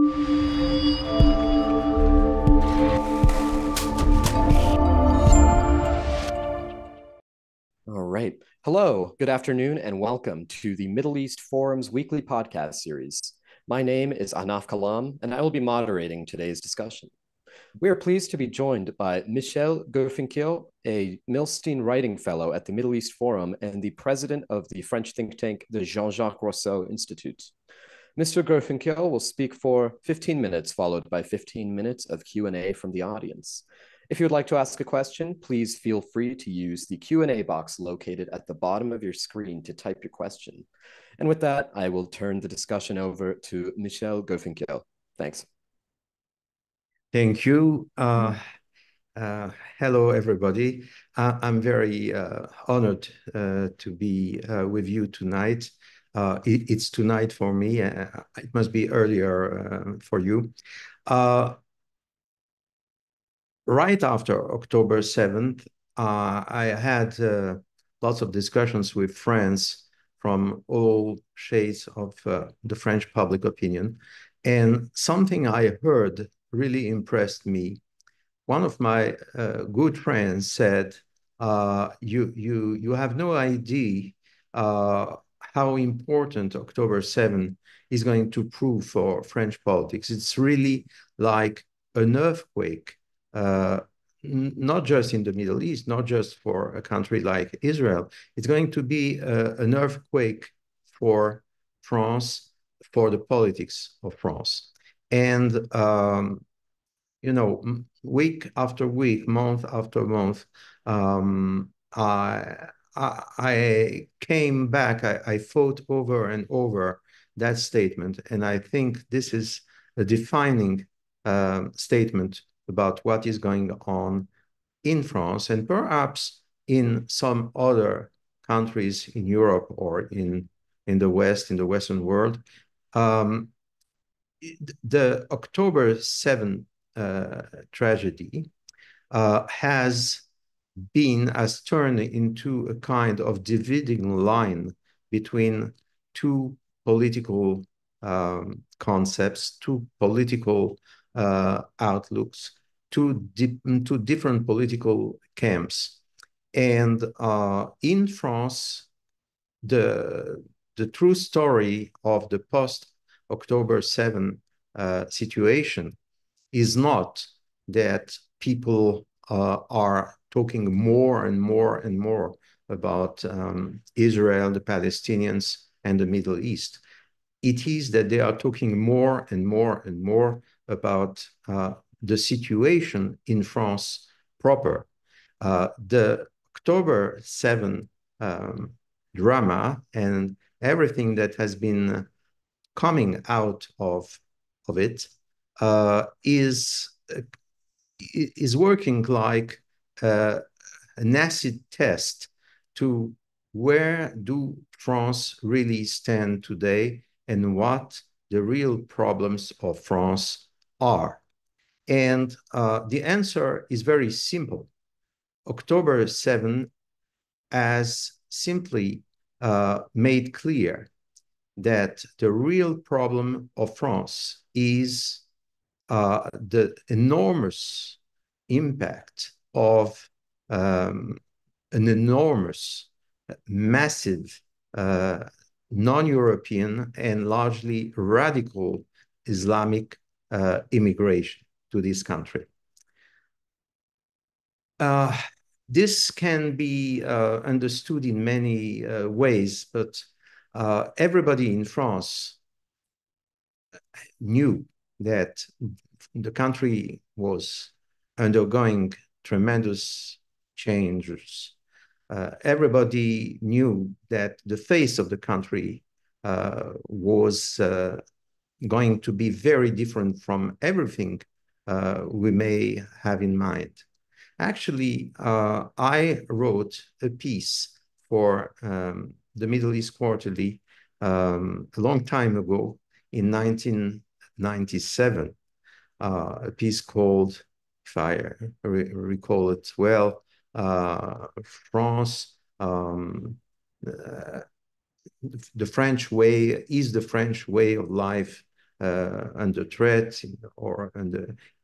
All right. Hello, good afternoon, and welcome to the Middle East Forum's weekly podcast series. My name is Anaf Kalam, and I will be moderating today's discussion. We are pleased to be joined by Michel Gurfinkiel, a Milstein Writing Fellow at the Middle East Forum and the president of the French think tank, the Jean-Jacques Rousseau Institute. Mr. Gurfinkiel will speak for 15 minutes, followed by 15 minutes of Q&A from the audience. If you would like to ask a question, please feel free to use the Q&A box located at the bottom of your screen to type your question. And with that, I will turn the discussion over to Michel Gurfinkiel. Thanks. Thank you. Hello, everybody. I'm very honored to be with you tonight. It's tonight for me. It must be earlier for you. Right after October 7th, I had lots of discussions with friends from all shades of the French public opinion. And something I heard really impressed me. One of my good friends said, you have no idea how important October 7th is going to prove for French politics. It's really like an earthquake, not just in the Middle East, not just for a country like Israel. It's going to be an earthquake for France, for the politics of France. And you know, week after week, month after month, I came back, I thought over and over that statement. And I think this is a defining statement about what is going on in France and perhaps in some other countries in Europe or in the West, in the Western world. The October 7th tragedy has turned into a kind of dividing line between two political concepts, two political outlooks, two different political camps. And in France, the true story of the post-October 7 situation is not that people are talking more and more and more about Israel, the Palestinians, and the Middle East. It is that they are talking more and more and more about the situation in France proper. The October 7 drama and everything that has been coming out of it is working like an acid test to where do France really stand today and what the real problems of France are. And the answer is very simple. October 7 has simply made clear that the real problem of France is the enormous impact of an enormous, massive, non-European and largely radical Islamic immigration to this country. This can be understood in many ways, but everybody in France knew that the country was undergoing tremendous changes. Everybody knew that the face of the country was going to be very different from everything we may have in mind. Actually, I wrote a piece for the Middle East Quarterly a long time ago in 1997, a piece called, if I recall it well, France, the French way, is the French way of life under threat, or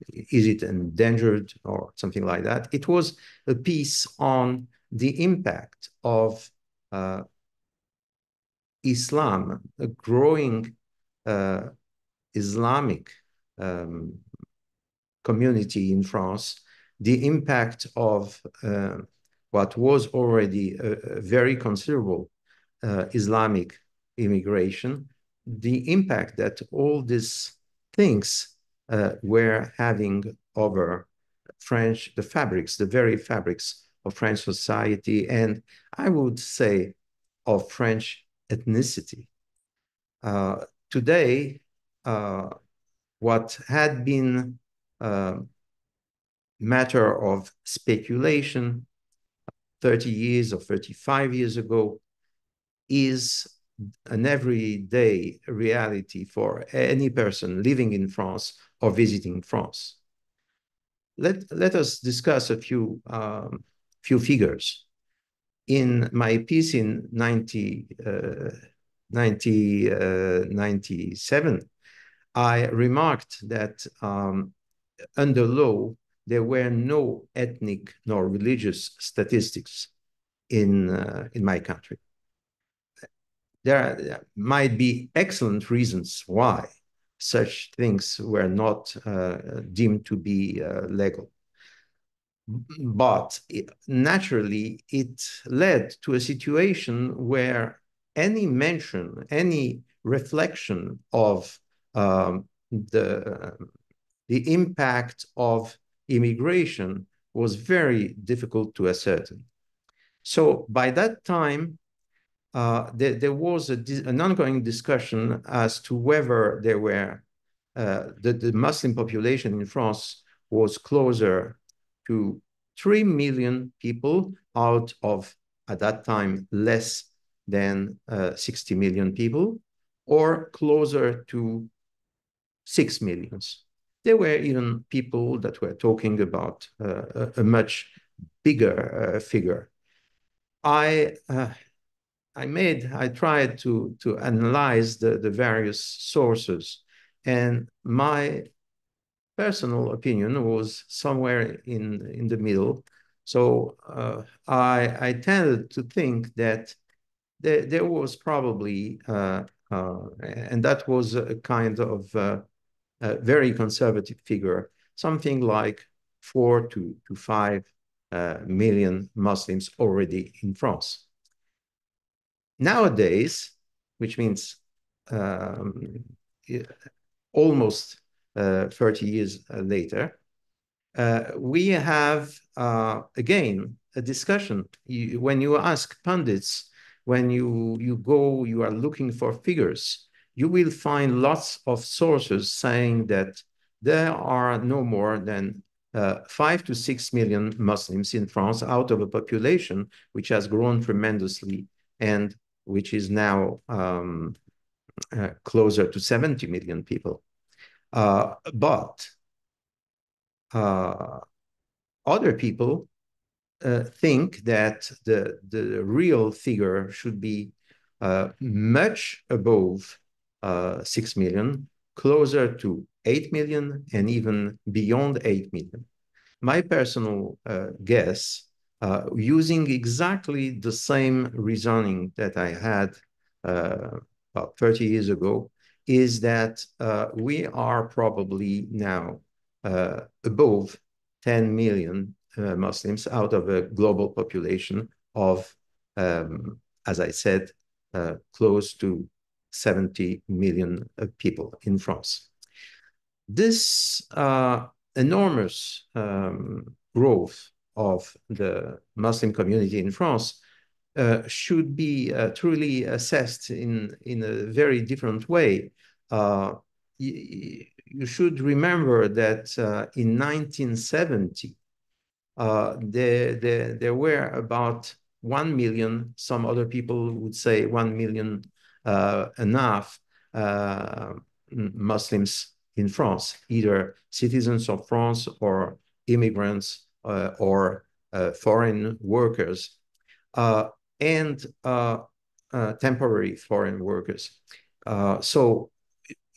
is it endangered, or something like that. It was a piece on the impact of Islam, a growing Islamic community in France, the impact of what was already a very considerable Islamic immigration, the impact that all these things were having over the very fabrics of French society, and I would say of French ethnicity. Today, what had been matter of speculation 30 years or 35 years ago is an everyday reality for any person living in France or visiting France. Let us discuss a few figures. In my piece in 1997, I remarked that under law, there were no ethnic nor religious statistics in my country. There might be excellent reasons why such things were not deemed to be legal. But naturally, it led to a situation where any mention, any reflection of the impact of immigration was very difficult to ascertain. So by that time, there was an ongoing discussion as to whether there were the Muslim population in France was closer to 3 million people out of, at that time, less than 60 million people, or closer to 6 millions. There were even people that were talking about a much bigger figure. I tried to analyze the various sources, and my personal opinion was somewhere in the middle. So I tended to think that there was probably, and that was a kind of a very conservative figure, something like 4 to 5 million Muslims already in France. Nowadays, which means almost 30 years later, we have, again, a discussion. When you ask pundits, when you are looking for figures, you will find lots of sources saying that there are no more than 5 to 6 million Muslims in France out of a population which has grown tremendously and which is now closer to 70 million people. But other people think that the real figure should be much above 6 million, closer to 8 million, and even beyond 8 million. My personal guess, using exactly the same reasoning that I had about 30 years ago, is that we are probably now above 10 million Muslims out of a global population of, as I said, close to 70 million people in France. This enormous growth of the Muslim community in France should be truly assessed in a very different way. You should remember that in 1970, there were about 1 million, some other people would say 1 million enough Muslims in France, either citizens of France or immigrants or foreign workers and temporary foreign workers. So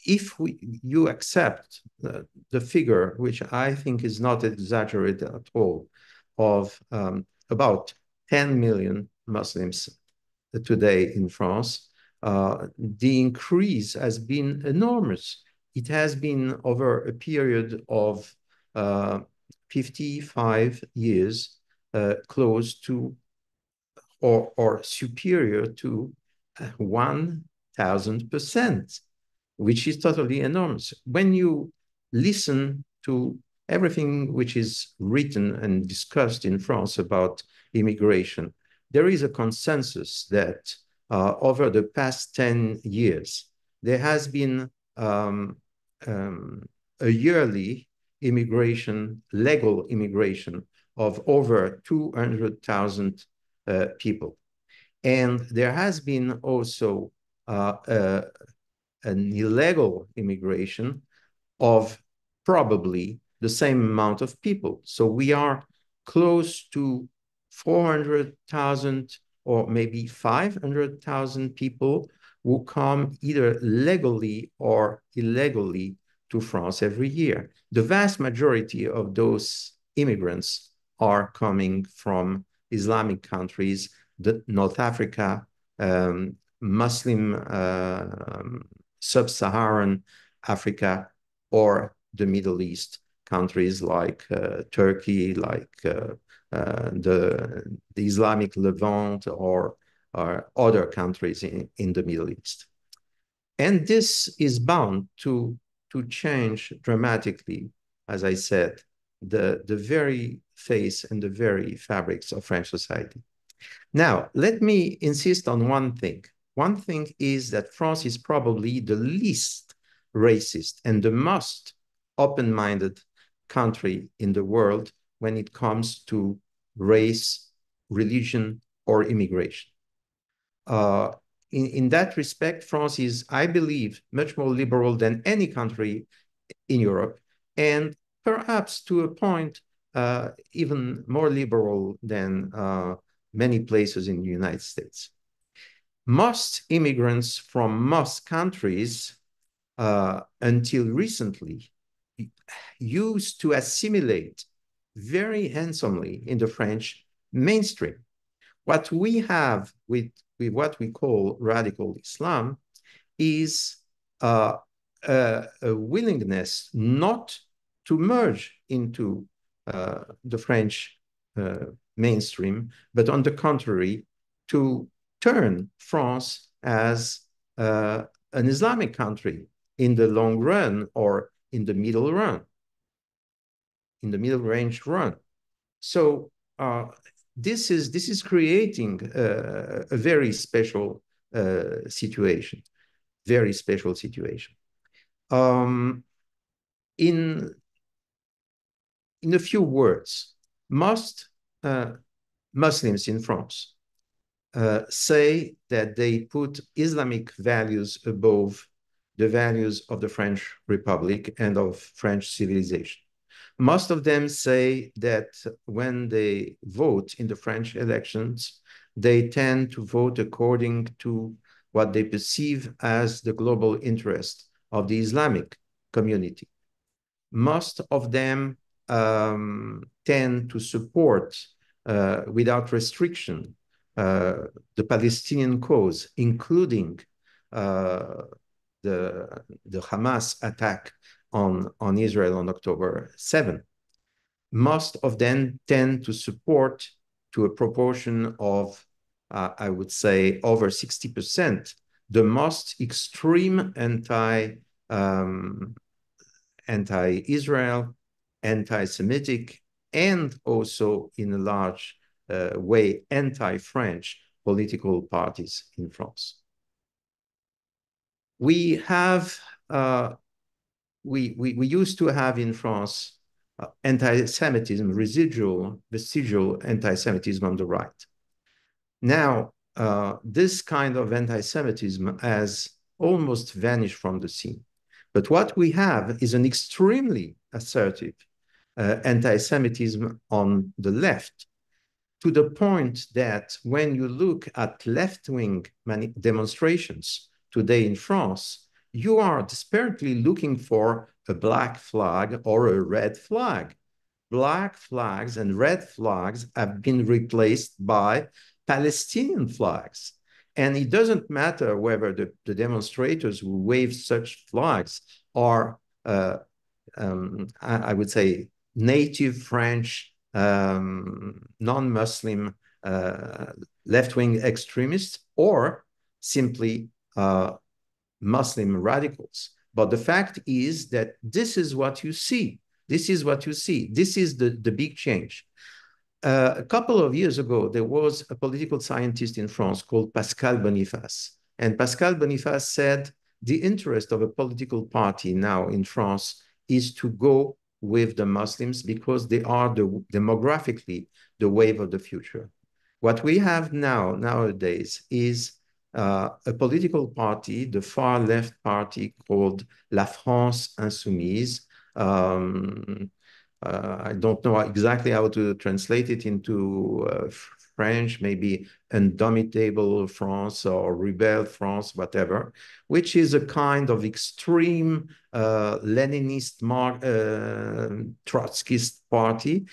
if you accept the figure, which I think is not exaggerated at all, of about 10 million Muslims today in France, the increase has been enormous. It has been over a period of 55 years, close to or superior to 1,000%, which is totally enormous. When you listen to everything which is written and discussed in France about immigration, there is a consensus that over the past 10 years, there has been a yearly immigration, legal immigration of over 200,000 people. And there has been also an illegal immigration of probably the same amount of people. So we are close to 400,000 or maybe 500,000 people who come either legally or illegally to France every year. The vast majority of those immigrants are coming from Islamic countries, North Africa, Muslim sub-Saharan Africa, or the Middle East countries like Turkey, like the Islamic Levant, or other countries in the Middle East. And this is bound to change dramatically, as I said, the very face and the very fabrics of French society. Now, let me insist on one thing. One thing is that France is probably the least racist and the most open-minded country in the world when it comes to race, religion, or immigration. In that respect, France is, I believe, much more liberal than any country in Europe, and perhaps to a point even more liberal than many places in the United States. Most immigrants from most countries until recently used to assimilate very handsomely in the French mainstream. What we have with what we call radical Islam is a willingness not to merge into the French mainstream, but on the contrary, to turn France as an Islamic country in the long run or in the middle run, in the middle range run. So this is creating a very special situation, very special situation. In a few words, most Muslims in France say that they put Islamic values above the values of the French Republic and of French civilization. Most of them say that when they vote in the French elections, they tend to vote according to what they perceive as the global interest of the Islamic community. Most of them tend to support without restriction the Palestinian cause, including the Hamas attack on Israel on October 7. Most of them tend to support, to a proportion of, I would say, over 60%, the most extreme anti-Israel, anti-Semitic, and also in a large way, anti-French political parties in France. We have, we used to have in France anti-Semitism, vestigial anti-Semitism on the right. Now, this kind of anti-Semitism has almost vanished from the scene. But what we have is an extremely assertive anti-Semitism on the left, to the point that when you look at left-wing demonstrations today in France, you are desperately looking for a black flag or a red flag. Black flags and red flags have been replaced by Palestinian flags. And it doesn't matter whether the demonstrators who wave such flags are, I would say, native French, non-Muslim, left-wing extremists, or simply Muslim radicals. But the fact is that this is what you see. This is what you see. This is the big change. A couple of years ago, there was a political scientist in France called Pascal Boniface. And Pascal Boniface said the interest of a political party now in France is to go with the Muslims because they are demographically the wave of the future. What we have nowadays is a political party, the far left party called La France Insoumise. I don't know exactly how to translate it into French, maybe Indomitable France or Rebel France, whatever, which is a kind of extreme Leninist, Trotskyist party,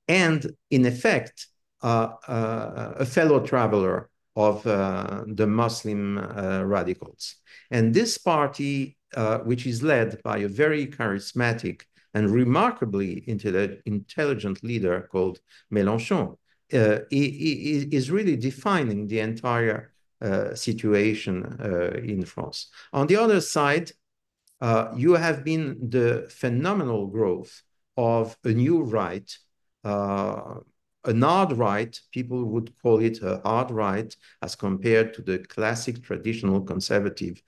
and in effect, a fellow traveler of the Muslim radicals. And this party, which is led by a very charismatic and remarkably intelligent leader called Mélenchon, is really defining the entire situation in France. On the other side, you have been the phenomenal growth of a new right, an hard right. People would call it a hard right as compared to the classic traditional conservative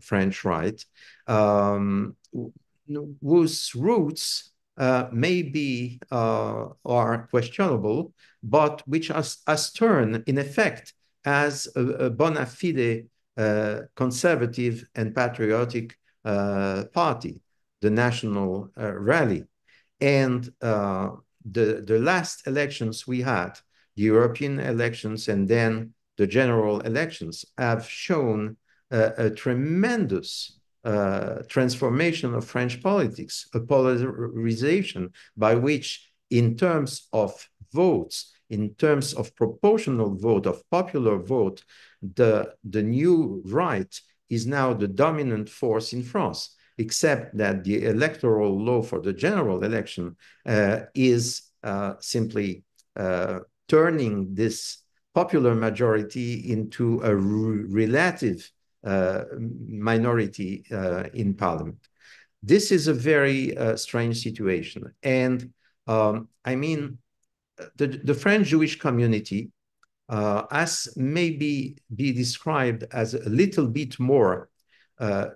French right, whose roots maybe are questionable, but which has turned in effect as a bona fide conservative and patriotic party, the National Rally. And the last elections we had, the European elections and then the general elections, have shown a tremendous transformation of French politics, a polarization by which, in terms of votes, in terms of proportional vote, of popular vote, the new right is now the dominant force in France, except that the electoral law for the general election is simply turning this popular majority into a relative minority in parliament. This is a very strange situation. And I mean, the French Jewish community, as maybe be described as a little bit more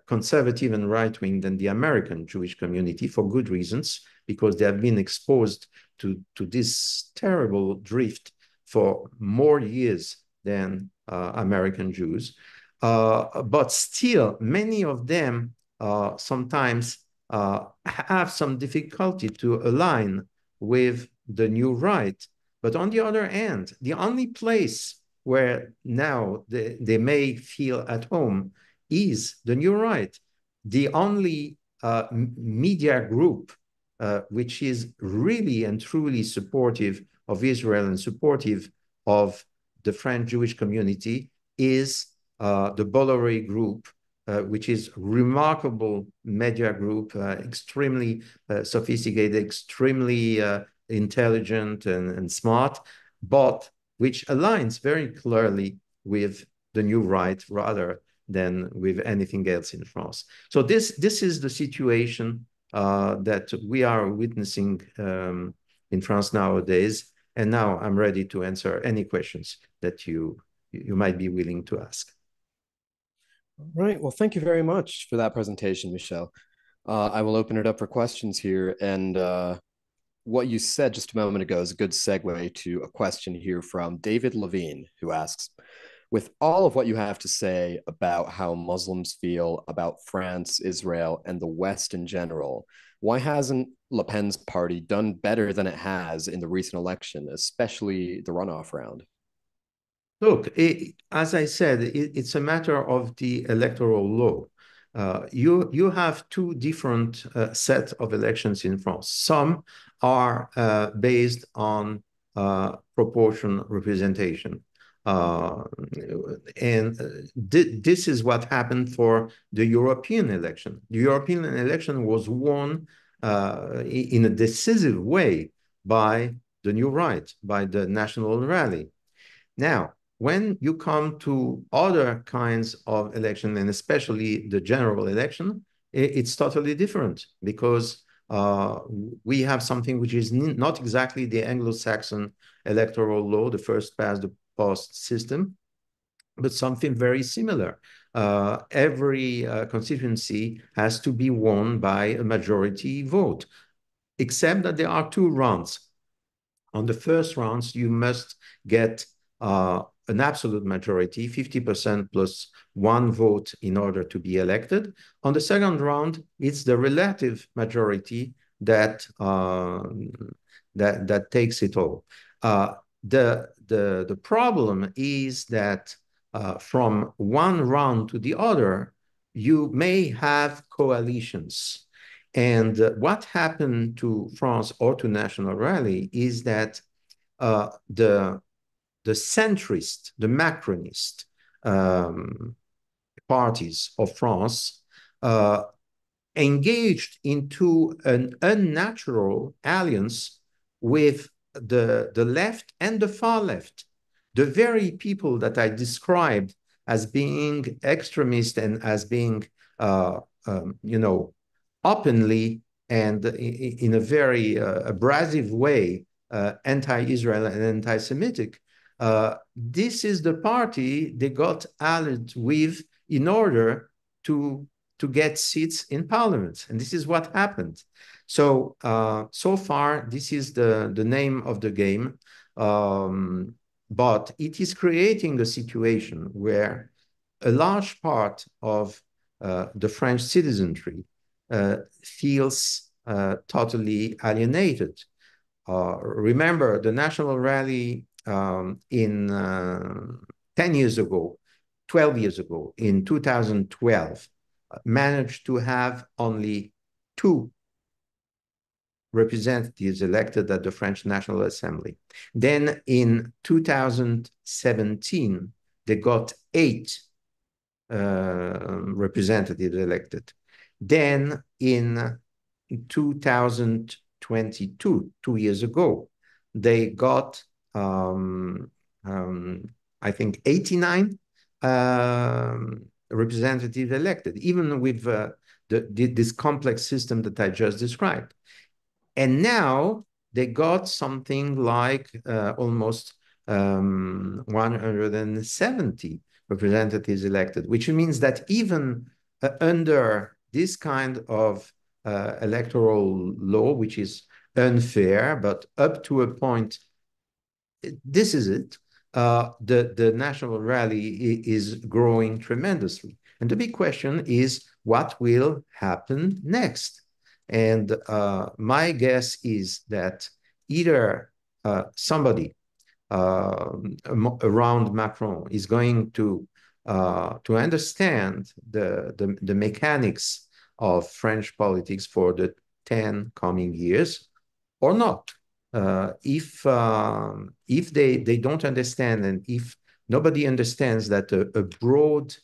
conservative and right-wing than the American Jewish community, for good reasons, because they have been exposed to this terrible drift for more years than American Jews. But still, many of them sometimes have some difficulty to align with the new right. But on the other hand, the only place where now they may feel at home is the new right. The only media group which is really and truly supportive of Israel and supportive of the French Jewish community is the Bolloré Group, which is remarkable media group, extremely sophisticated, extremely intelligent and smart, but which aligns very clearly with the new right rather than with anything else in France. So this is the situation that we are witnessing in France nowadays. And now I'm ready to answer any questions that you might be willing to ask. Right. Well, thank you very much for that presentation, Michel. I will open it up for questions here. And what you said just a moment ago is a good segue to a question here from David Levine, who asks, with all of what you have to say about how Muslims feel about France, Israel, and the West in general, why hasn't Le Pen's party done better than it has in the recent election, especially the runoff round? Look, as I said, it's a matter of the electoral law. You have two different set of elections in France. Some are based on proportional representation. This is what happened for the European election. The European election was won in a decisive way by the New Right, by the National Rally. Now, when you come to other kinds of election, and especially the general election, it's totally different because we have something which is not exactly the Anglo-Saxon electoral law, the first past the post system, but something very similar. Every constituency has to be won by a majority vote, except that there are two rounds. On the first rounds, you must get an absolute majority, 50% plus one vote in order to be elected. On the second round, it's the relative majority that that takes it all. The problem is that from one round to the other, you may have coalitions. And what happened to France or to National Rally is that the centrist, the Macronist parties of France engaged into an unnatural alliance with the left and the far left. The very people that I described as being extremist and as being, openly and in a very abrasive way, anti-Israel and anti-Semitic, this is the party they got allied with in order to get seats in parliament. And this is what happened. So, so far, this is the name of the game. But it is creating a situation where a large part of the French citizenry feels totally alienated. Remember, the National Rally in 10 years ago, 12 years ago, in 2012, managed to have only two representatives elected at the French National Assembly. Then in 2017, they got 8 representatives elected. Then in 2022, 2 years ago, they got, I think, 89 representatives elected, even with this complex system that I just described. And now they got something like almost 170 representatives elected, which means that even under this kind of electoral law, which is unfair, but up to a point, this is it, the National Rally is growing tremendously. And the big question is, what will happen next? And my guess is that either somebody around Macron is going to understand the mechanics of French politics for the 10 coming years, or not. If they don't understand, and if nobody understands that a broad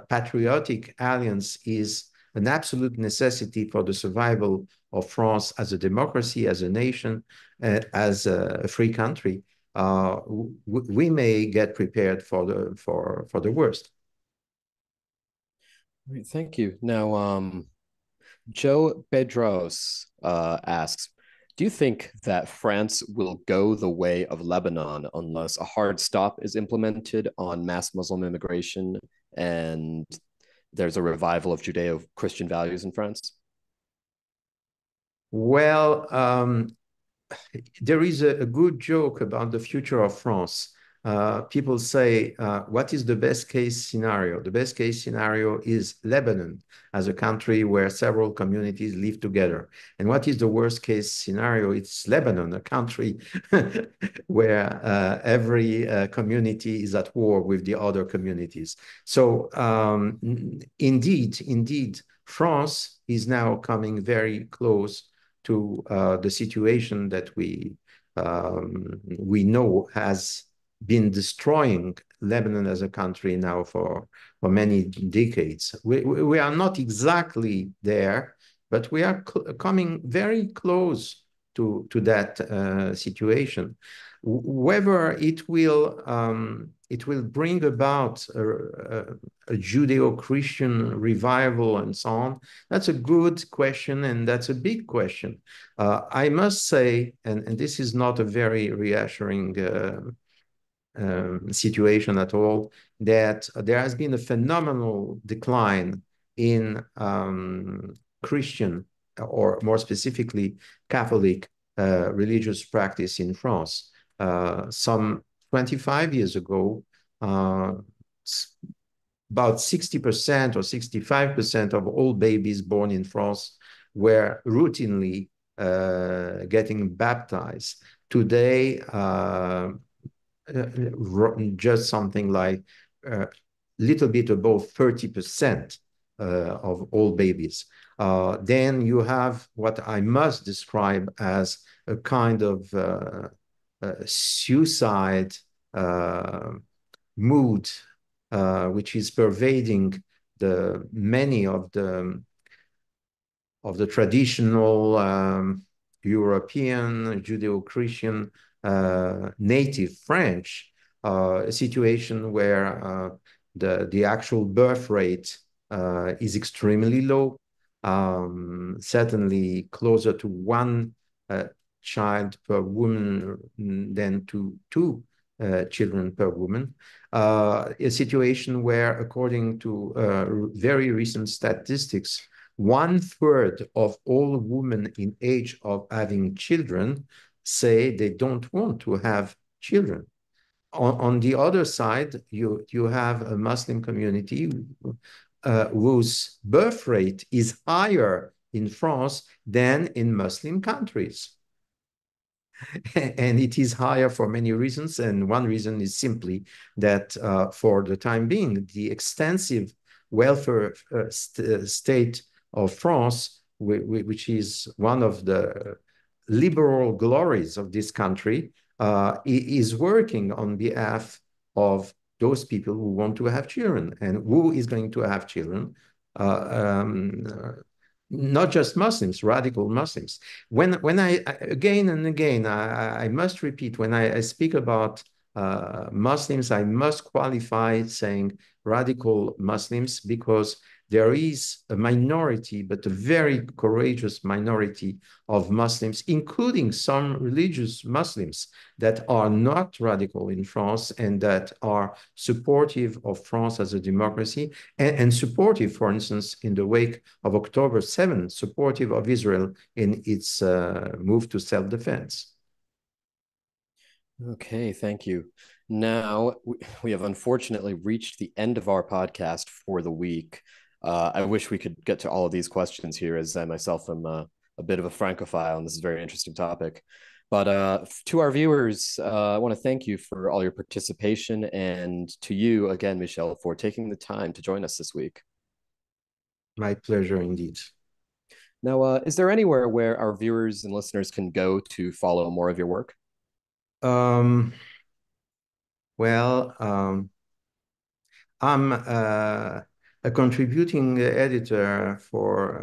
patriotic alliance is an absolute necessity for the survival of France as a democracy, as a nation, as a free country, we may get prepared for the worst. Great, thank you. Now, Joe Bedros asks, do you think that France will go the way of Lebanon unless a hard stop is implemented on mass Muslim immigration and there's a revival of Judeo-Christian values in France? Well, there is a good joke about the future of France. people say, what is the best case scenario? The best case scenario is Lebanon as a country where several communities live together. And what is the worst case scenario? It's Lebanon, a country where every community is at war with the other communities. So indeed, France is now coming very close to the situation that we know has been destroying Lebanon as a country now for many decades. We are not exactly there, but we are coming very close to that situation. Whether it will bring about a Judeo-Christian revival and so on, that's a good question, and that's a big question. I must say, and this is not a very reassuring situation at all, that there has been a phenomenal decline in Christian, or more specifically, Catholic religious practice in France. Some 25 years ago, about 60% or 65% of all babies born in France were routinely getting baptized. Today, just something like a little bit above 30% of all babies. Then you have what I must describe as a kind of suicide mood, which is pervading many of the traditional European, Judeo-Christian, native French, a situation where the actual birth rate is extremely low, certainly closer to one child per woman than to two children per woman. A situation where, according to very recent statistics, 1/3 of all women in age of having children say they don't want to have children. On the other side, you have a Muslim community whose birth rate is higher in France than in Muslim countries. And it is higher for many reasons. And one reason is simply that for the time being, the extensive welfare state of France, which is one of the liberal glories of this country, is working on behalf of those people who want to have children. And who is going to have children? Not just Muslims, radical Muslims. When I again and again, I must repeat, when I speak about Muslims, I must qualify saying radical Muslims, because there is a minority, but a very courageous minority of Muslims, including some religious Muslims, that are not radical in France and that are supportive of France as a democracy, and supportive, for instance, in the wake of October 7th, supportive of Israel in its move to self-defense. Okay, thank you. Now, we have unfortunately reached the end of our podcast for the week. I wish we could get to all of these questions here, as I myself am a bit of a Francophile, and this is a very interesting topic. But to our viewers, I want to thank you for all your participation, and to you again, Michel, for taking the time to join us this week. My pleasure indeed. Now, is there anywhere where our viewers and listeners can go to follow more of your work? Well, I'm a contributing editor for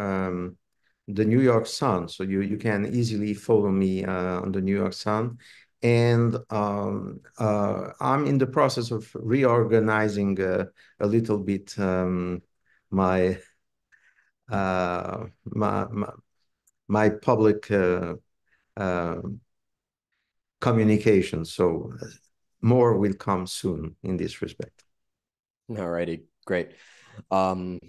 the New York Sun, so you can easily follow me on the New York Sun. And I'm in the process of reorganizing a little bit my, uh, my, my my public communication. So more will come soon in this respect. All righty, great. Um,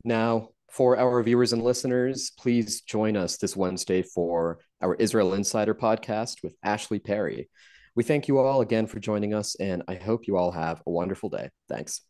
Now, for our viewers and listeners, please join us this Wednesday for our Israel Insider podcast with Ashley Perry. We thank you all again for joining us, and I hope you all have a wonderful day. Thanks.